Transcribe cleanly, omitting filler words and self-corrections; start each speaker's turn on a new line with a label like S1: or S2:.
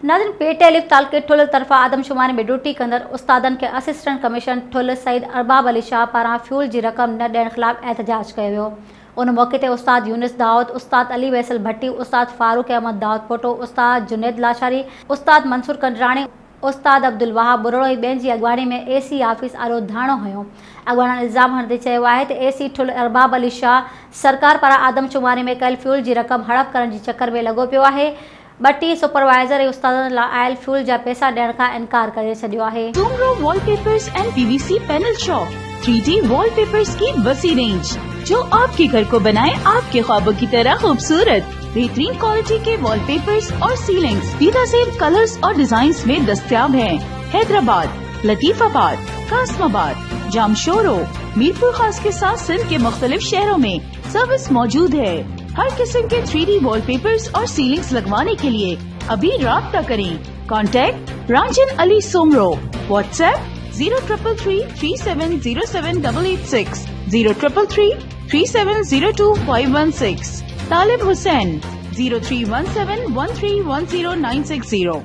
S1: नाज़रीन, पेट तालुके ठुल तरफ़ा आदमशुमारी में ड्यूटी कंदड़ उस्तादनि खे असिस्टेंट कमिश्नर ठुल सईद अरबाब अली शाह पारां फ्यूल जी रक़म न ॾियण ख़िलाफ़ एहतजाज कयो वियो। उन मौक़े ते उस्ताद यूनिस दाऊद, उस्ताद अली वैसल भट्टी, उस्ताद फारूक अहमद दाऊद पोटो, उस्ताद जुनैद लाशारी, उस्ताद मंसूर कंडराणी, उस्ताद अब्दुल वहाब बुरड़ो ऐं ॿियनि जी अॻवानी में एसी ऑफिस आरो धाणो हुयो। अॻवाननि इल्ज़ाम हणंदे चयो आहे त एसी ठुल अरबाब अली शाह सरकार पारां आदमशुमारी में कयल फ्यूल जी रक़म हड़प करण जी चकर में लॻो पियो आहे। बट्टी सुपरवाइज़र ऐं उस्तादनि लाइ आयल फ्यूल जा पैसा ॾियण खां इनकार करे छॾियो आहे।
S2: Soomro wallpapers and PVC panel shop 3D wallpapers की वसी रेंज जो आपके घर को बनाए आपके ख्वाबों की तरह खूबसूरत। बेहतरीन क्वालिटी के वॉलपेपर्स और सीलिंग्स बेहतरीन कलर्स और डिजाइन्स में दस्तयाब हैं। हैदराबाद, लतीफाबाद, कासमाबाद, जामशोरो, मीरपुर खास के साथ सिंध के मुख्तलिफ शहरों में सर्विस मौजूद है। हर किस्म के 3D वॉलपेपर्स और सीलिंग्स लगवाने के लिए अभी राब्ता करें। कॉन्टैक्ट रांजन अली सोमरो। व्हाट्सएप 0333370786, 03333702 516। तालिब हुसैन 031713109660।